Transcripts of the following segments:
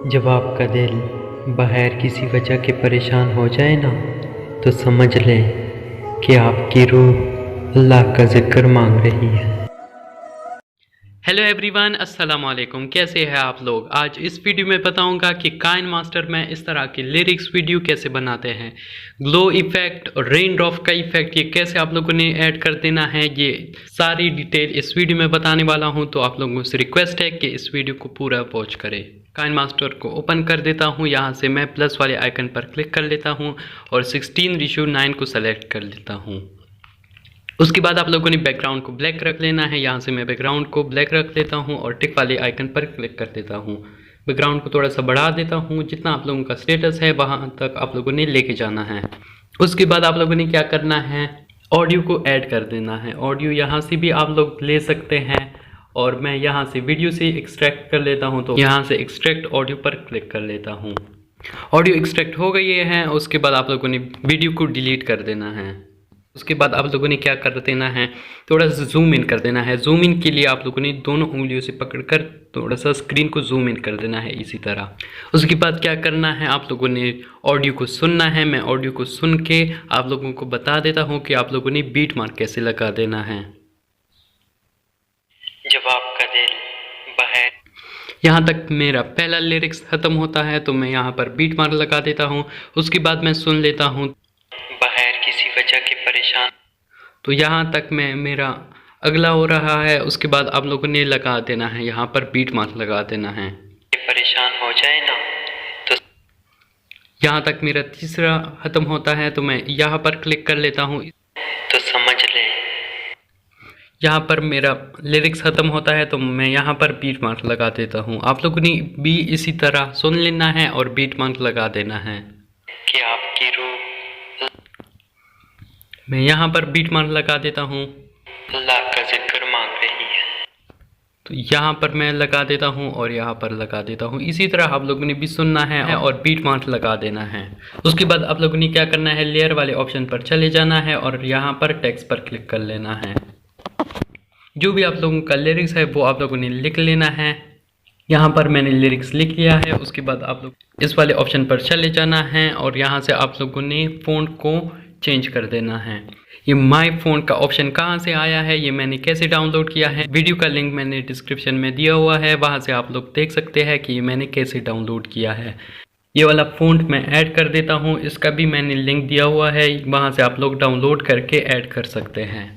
जब आपका दिल बगैर किसी वजह के परेशान हो जाए ना, तो समझ लें कि आपकी रूह अल्लाह का ज़िक्र मांग रही है। हेलो एवरीवन, अस्सलाम वालेकुम। कैसे हैं आप लोग? आज इस वीडियो में बताऊंगा कि काइन मास्टर में इस तरह के लिरिक्स वीडियो कैसे बनाते हैं। ग्लो इफेक्ट और रेन ड्रॉप का इफेक्ट ये कैसे आप लोगों ने ऐड कर देना है, ये सारी डिटेल इस वीडियो में बताने वाला हूं। तो आप लोगों से रिक्वेस्ट है कि इस वीडियो को पूरा वॉच करें। काइन मास्टर को ओपन कर देता हूँ। यहाँ से मैं प्लस वाले आइकन पर क्लिक कर लेता हूँ और 16:9 को सेलेक्ट कर लेता हूँ। उसके बाद आप लोगों ने बैकग्राउंड को ब्लैक रख लेना है। यहाँ से मैं बैकग्राउंड को ब्लैक रख लेता हूँ और टिक वाले आइकन पर क्लिक कर देता हूँ। बैकग्राउंड को थोड़ा सा बढ़ा देता हूँ, जितना आप लोगों का स्टेटस है वहाँ तक आप लोगों ने लेके जाना है। उसके बाद आप लोगों ने क्या करना है, ऑडियो को ऐड कर देना है। ऑडियो यहाँ से भी आप लोग ले सकते हैं और मैं यहाँ से वीडियो से एक्सट्रैक्ट कर लेता हूँ। तो यहाँ से एक्सट्रैक्ट ऑडियो पर क्लिक कर लेता हूँ। ऑडियो एक्सट्रैक्ट हो गई है। उसके बाद आप लोगों ने वीडियो को डिलीट कर देना है। उसके बाद आप लोगों ने क्या कर देना है, थोड़ा सा जूम इन कर देना है। जूम इन के लिए आप लोगों ने दोनों उंगलियों से पकड़कर थोड़ा सा स्क्रीन को जूम इन कर देना है इसी तरह। उसके बाद क्या करना है, आप लोगों ने ऑडियो को सुनना है। मैं ऑडियो को सुन के आप लोगों को बता देता हूँ कि आप लोगों ने बीट मार्क कैसे लगा देना है। जब आपका दिल बगैर यहाँ तक मेरा पहला लिरिक्स ख़त्म होता है तो मैं यहाँ पर बीट मार्क लगा देता हूँ। उसके बाद मैं सुन लेता हूँ बगैर किसी वजह के परेशान, तो यहाँ तक मेरा अगला हो रहा है। उसके बाद आप लोगों ने लगा देना है, यहाँ पर बीट मार्क लगा देना है। परेशान हो जाए ना, तो यहाँ तक मेरा तीसरा ख़त्म होता है तो मैं यहाँ पर क्लिक कर लेता हूँ। समझ लें। यहाँ पर मेरा लिरिक्स ख़त्म होता है तो मैं यहाँ पर बीट मार्क लगा देता हूँ। आप लोगों ने भी इसी तरह सुन लेना है और बीट मार्क लगा देना है कि आपकी रूह मैं यहाँ पर बीट मार्क लगा देता हूँ। अल्लाह का ज़िक्र मांग रही है। तो यहाँ पर मैं लगा देता हूँ और यहाँ पर लगा देता हूँ। इसी तरह आप लोगों ने भी सुनना है और बीट मार्क लगा देना है। उसके बाद आप लोगों ने क्या करना है, लेयर वाले ऑप्शन पर चले जाना है और यहाँ पर टेक्स्ट पर क्लिक कर लेना है। जो भी आप लोगों का लिरिक्स है वो आप लोगों ने लिख लेना है। यहाँ पर मैंने लिरिक्स लिख लिया है। उसके बाद आप लोग इस वाले ऑप्शन पर चले जाना है और यहाँ से आप लोगों ने फ़ॉन्ट को चेंज कर देना है। ये माय फ़ॉन्ट का ऑप्शन कहाँ से आया है, ये मैंने कैसे डाउनलोड किया है, वीडियो का लिंक मैंने डिस्क्रिप्शन में दिया हुआ है, वहाँ से आप लोग देख सकते हैं कि ये मैंने कैसे डाउनलोड किया है। ये वाला फ़ॉन्ट मैं ऐड कर देता हूँ, इसका भी मैंने लिंक दिया हुआ है, वहाँ से आप लोग डाउनलोड करके ऐड कर सकते हैं।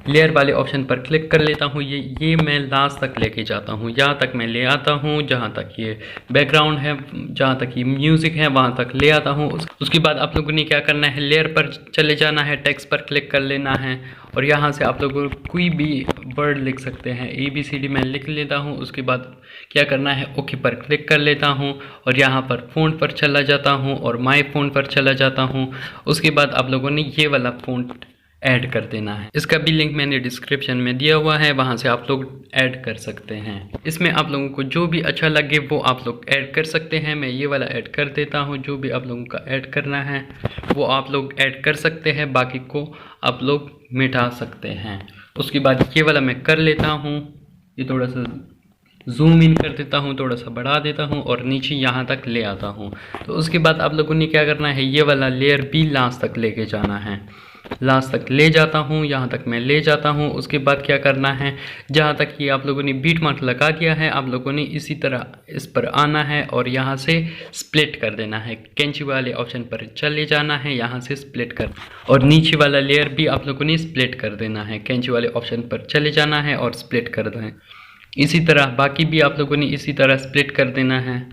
लेयर वाले ऑप्शन पर क्लिक कर लेता हूँ। ये मैं लास्ट तक लेके जाता हूँ, यहाँ तक मैं ले आता हूँ जहाँ तक ये बैकग्राउंड है, जहाँ तक ये म्यूज़िक है वहाँ तक ले आता हूँ। उसके बाद आप लोगों ने क्या करना है, लेयर पर चले जाना है, टेक्स्ट पर क्लिक कर लेना है और यहाँ से आप लोग कोई भी वर्ड लिख सकते हैं। ABCD मैं लिख लेता हूँ। उसके बाद क्या करना है, ओके पर क्लिक कर लेता हूँ और यहाँ पर फ़ॉन्ट पर चला जाता हूँ और माय फ़ॉन्ट पर चला जाता हूँ। उसके बाद आप लोगों ने ये वाला फ़ॉन्ट ऐड कर देना है। इसका भी लिंक मैंने डिस्क्रिप्शन में दिया हुआ है, वहाँ से आप लोग ऐड कर सकते हैं। इसमें आप लोगों को जो भी अच्छा लगे वो आप लोग ऐड कर सकते हैं। मैं ये वाला ऐड कर देता हूँ। जो भी आप लोगों का ऐड करना है वो आप लोग ऐड कर सकते हैं, बाकी को आप लोग मिटा सकते हैं। उसके बाद ये वाला मैं कर लेता हूँ, ये थोड़ा सा जूम इन कर देता हूँ, थोड़ा सा बढ़ा देता हूँ और नीचे यहाँ तक ले आता हूँ। तो उसके बाद आप लोगों ने क्या करना है, ये वाला लेयर भी लास्ट तक लेके जाना है। लास्ट तक ले जाता हूँ, यहाँ तक मैं ले जाता हूँ। उसके बाद क्या करना है, जहाँ तक ये आप लोगों ने बीट मार्क लगा दिया है आप लोगों ने इसी तरह इस पर आना है और यहाँ से स्प्लिट कर देना है। कैंची वाले ऑप्शन पर चले जाना है, यहाँ से स्प्लिट कर और नीचे वाला लेयर भी आप लोगों ने स्प्लिट कर देना है। कैंची वाले ऑप्शन पर चले जाना है और स्प्लिट कर दें। इसी तरह बाकी भी आप लोगों ने इसी तरह स्प्लिट कर देना है।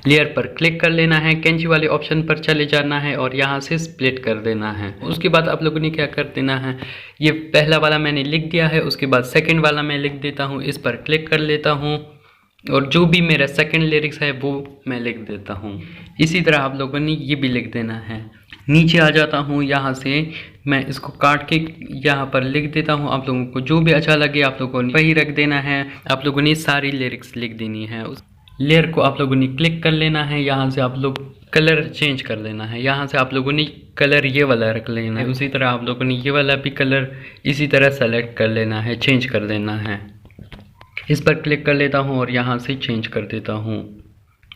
लेयर पर क्लिक कर लेना है, कैंची वाले ऑप्शन पर चले जाना है और यहाँ से स्प्लिट कर देना है। उसके बाद आप लोगों ने क्या कर देना है, ये पहला वाला मैंने लिख दिया है, उसके बाद सेकंड वाला मैं लिख देता हूँ। इस पर क्लिक कर लेता हूँ और जो भी मेरा सेकंड लिरिक्स है वो मैं लिख देता हूँ। इसी तरह आप लोगों ने ये भी लिख देना है। नीचे आ जाता हूँ, यहाँ से मैं इसको काट के यहाँ पर लिख देता हूँ। आप लोगों को जो भी अच्छा लगे आप लोगों ने वही रख देना है। आप लोगों ने सारी लिरिक्स लिख देनी है। उस लेयर को आप लोगों ने क्लिक कर लेना है, यहाँ से आप लोग कलर चेंज कर लेना है। यहाँ से आप लोगों ने कलर ये वाला रख लेना है। उसी तरह आप लोगों ने ये वाला भी कलर इसी तरह सेलेक्ट कर लेना है, चेंज कर देना है। इस पर क्लिक कर लेता हूँ और यहाँ से चेंज कर देता हूँ।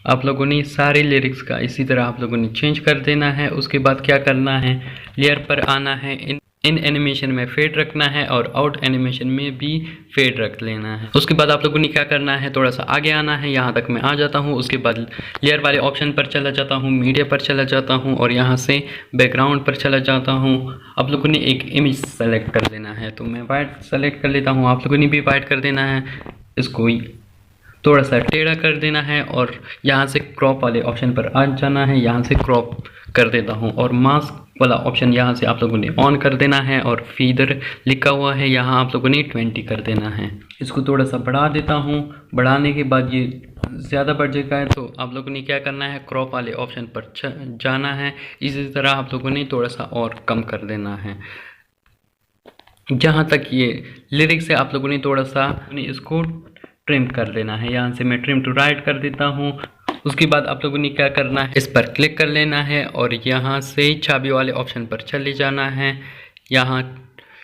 आप लोगों ने सारे लिरिक्स का इसी तरह आप लोगों ने चेंज कर देना है। उसके बाद क्या करना है, लेयर पर आना है, इन एनिमेशन में फेड रखना है और आउट एनिमेशन में भी फेड रख लेना है। उसके बाद आप लोगों ने क्या करना है, थोड़ा सा आगे आना है, यहाँ तक मैं आ जाता हूँ। उसके बाद लेयर वाले ऑप्शन पर चला जाता हूँ, मीडिया पर चला जाता हूँ और यहाँ से बैकग्राउंड पर चला जाता हूँ। आप लोगों ने एक इमेज सेलेक्ट कर लेना है, तो मैं वाइट सेलेक्ट कर लेता हूँ। आप लोगों ने भी वाइट कर देना है, इसको थोड़ा सा टेढ़ा कर देना है और यहाँ से क्रॉप वाले ऑप्शन पर आ जाना है, यहाँ से क्रॉप कर देता हूँ और मास्क वाला ऑप्शन यहाँ से आप लोगों ने ऑन कर देना है और फीदर लिखा हुआ है यहाँ आप लोगों ने 20 कर देना है। इसको थोड़ा सा बढ़ा देता हूँ। बढ़ाने के बाद ये ज़्यादा बढ़ जाएगा है तो आप लोगों ने क्या करना है, क्रॉप वाले ऑप्शन पर जाना है। इसी तरह आप लोगों ने थोड़ा सा और कम कर देना है। जहाँ तक ये लिरिक्स है आप लोगों ने थोड़ा सा इसको ट्रिम कर लेना है। यहाँ से मैं ट्रिम टू राइट कर देता हूँ। उसके बाद आप लोगों ने क्या करना है, इस पर क्लिक कर लेना है और यहाँ से चाबी वाले ऑप्शन पर चले जाना है। यहाँ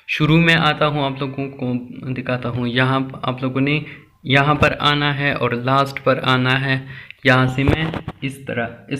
शुरू में आता हूँ, आप लोगों को दिखाता हूँ। यहाँ आप लोगों ने यहाँ पर आना है और लास्ट पर आना है। यहाँ से मैं इस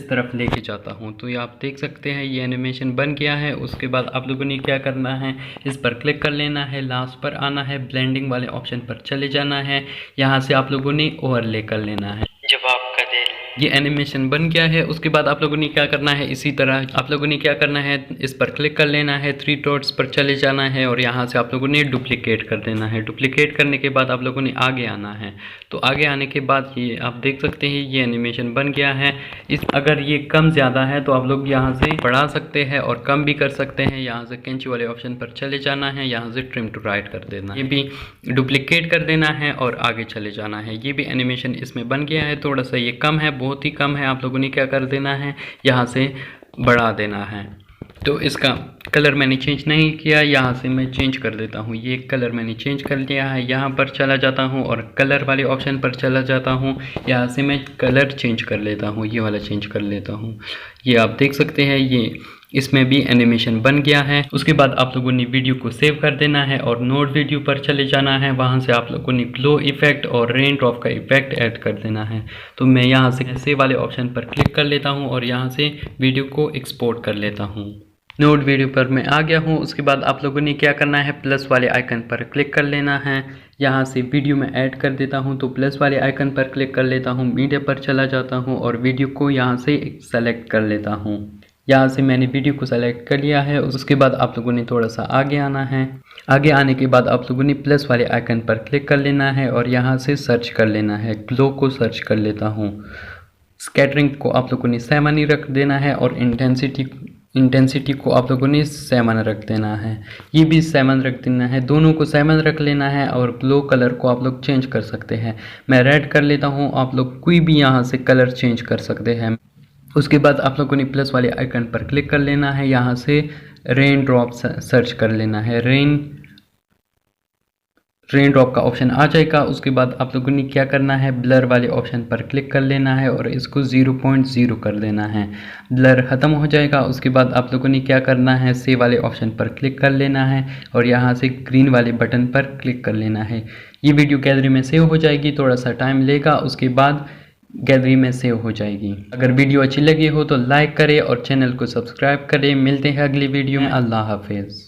तरफ लेके जाता हूँ। तो ये आप देख सकते हैं ये एनिमेशन बन गया है। उसके बाद आप लोगों ने क्या करना है, इस पर क्लिक कर लेना है, लास्ट पर आना है, ब्लेंडिंग वाले ऑप्शन पर चले जाना है। यहाँ से आप लोगों ने ओवरले कर लेना है। जब आपका दिल, ये एनिमेशन बन गया है। उसके बाद आप लोगों ने क्या करना है, इसी तरह आप लोगों ने क्या करना है, इस पर क्लिक कर लेना है, 3 डॉट्स पर चले जाना है और यहाँ से आप लोगों ने डुप्लीकेट कर देना है। डुप्लीकेट करने के बाद आप लोगों ने आगे आना है। तो आगे आने के बाद ये आप देख सकते हैं ये एनिमेशन बन गया है। अगर ये कम ज़्यादा है तो आप लोग यहाँ से बढ़ा सकते हैं और कम भी कर सकते हैं। यहाँ से कैंची वाले ऑप्शन पर चले जाना है, यहाँ से ट्रिम टू राइट कर देना है, ये भी डुप्लीकेट कर देना है और आगे चले जाना है। ये भी एनिमेशन इसमें बन गया है। थोड़ा सा ये कम है, बहुत ही कम है। आप लोगों ने क्या कर देना है, यहाँ से बढ़ा देना है। तो इसका कलर मैंने चेंज नहीं किया, यहाँ से मैं चेंज कर देता हूँ। ये कलर मैंने चेंज कर लिया है। यहाँ पर चला जाता हूँ और कलर वाले ऑप्शन पर चला जाता हूँ। यहाँ से मैं कलर चेंज कर लेता हूँ, ये वाला चेंज कर लेता हूँ। ये आप देख सकते हैं ये इसमें भी एनिमेशन बन गया है। उसके बाद आप लोगों ने वीडियो को सेव कर देना है और नोट वीडियो पर चले जाना है। वहाँ से आप लोगों ने ग्लो इफेक्ट और रेन ड्रॉप का इफेक्ट ऐड कर देना है। तो मैं यहाँ से सेव वाले ऑप्शन पर क्लिक कर लेता हूँ और यहाँ से वीडियो को एक्सपोर्ट कर लेता हूँ। नोट वीडियो पर मैं आ गया हूँ। उसके बाद आप लोगों ने क्या करना है, प्लस वाले आइकन पर क्लिक कर लेना है। यहाँ से वीडियो में ऐड कर देता हूँ, तो प्लस वाले आइकन पर क्लिक कर लेता हूँ, मीडिया पर चला जाता हूँ और वीडियो को यहाँ से सेलेक्ट कर लेता हूँ। यहाँ से मैंने वीडियो को सेलेक्ट कर लिया है। उसके बाद आप लोगों ने थोड़ा सा आगे आना है। आगे आने के बाद आप लोगों ने प्लस वाले आइकन पर क्लिक कर लेना है और यहाँ से सर्च कर लेना है। ग्लो को सर्च कर लेता हूँ। स्कैटरिंग को आप लोगों ने 7 ही रख देना है और इंटेंसिटी को आप लोगों ने 7 रख देना है। ये भी 7 रख देना है, दोनों को 7 रख लेना है। और ग्लो कलर को आप लोग चेंज कर सकते हैं। मैं रेड कर लेता हूँ, आप लोग कोई भी यहाँ से कलर चेंज कर सकते हैं। उसके बाद आप लोगों ने प्लस वाले आइकन पर क्लिक कर लेना है। यहाँ से रेन ड्रॉप सर्च कर लेना है। रेन ड्रॉप का ऑप्शन आ जाएगा। उसके बाद आप लोगों ने क्या करना है, ब्लर वाले ऑप्शन पर क्लिक कर लेना है और इसको 0.0 कर देना है। ब्लर ख़त्म हो जाएगा। उसके बाद आप लोगों ने क्या करना है, सेव वाले ऑप्शन पर क्लिक कर लेना है और यहाँ से ग्रीन वाले बटन पर क्लिक कर लेना है। ये वीडियो गैलरी में सेव हो जाएगी, थोड़ा सा टाइम लेगा, उसके बाद गैलरी में सेव हो जाएगी। अगर वीडियो अच्छी लगी हो तो लाइक करें और चैनल को सब्सक्राइब करें। मिलते हैं अगली वीडियो में। अल्लाह हाफिज़।